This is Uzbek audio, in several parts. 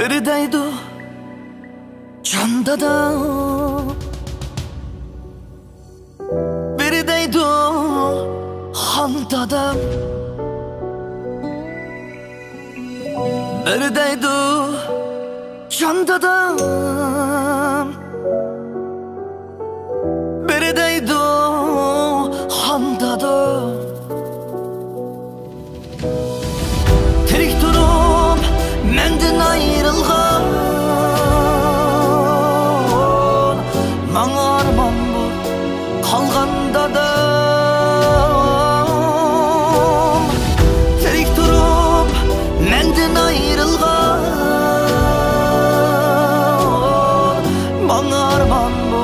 biri deydi canda da, biri deydi handa da, biri deydi canda da, biri deydi handa da. Tirik durup menden ayrılgan, maňa arman bu kalganda da. Tirik durup menden ayrılgan, maňa arman bu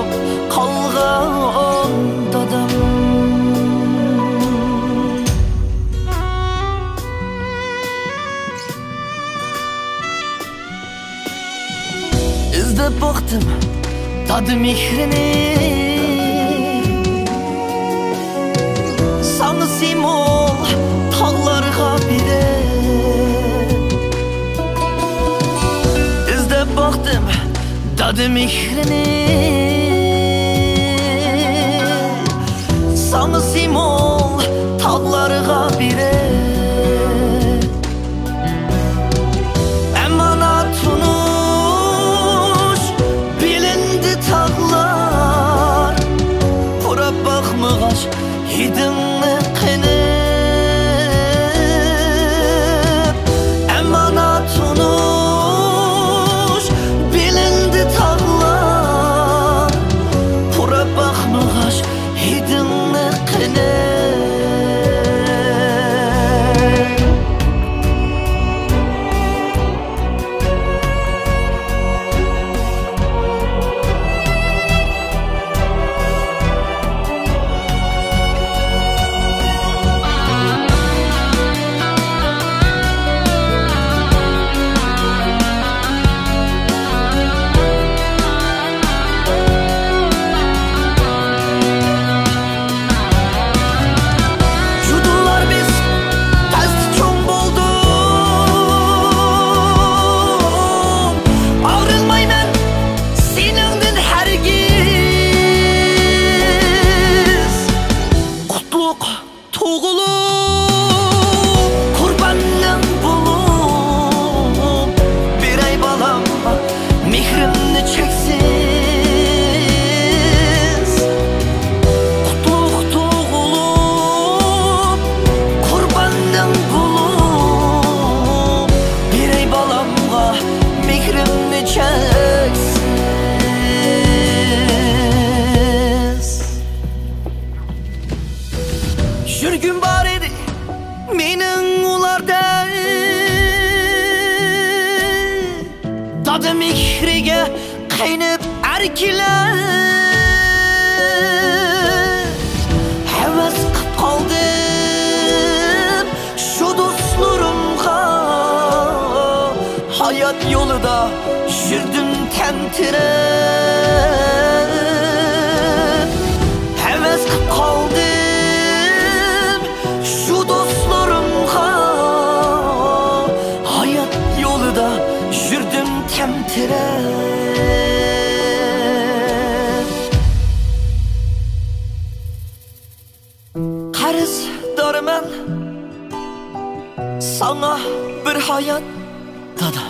kalganda da. İzlep baktım tadı mihrini, sana simol tağlarga bire. İzlep baktım tadı mihrini, sana simol tağlarga bire. Hidimni qenip emanat unuş bilindi tağlar, pura bakmagaş hidimni qenip. Sürgün bar edi menin ularda, dadı mihrige qeynip erkiler. Heves qıp qaldım şu dostlarımga, hayat yolida yürdim tentirep. Heves qıp qaldım qarızdarman sana bir hayat dada,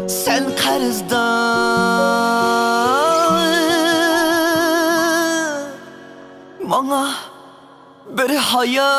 sen qarızdar maňa bir hayat.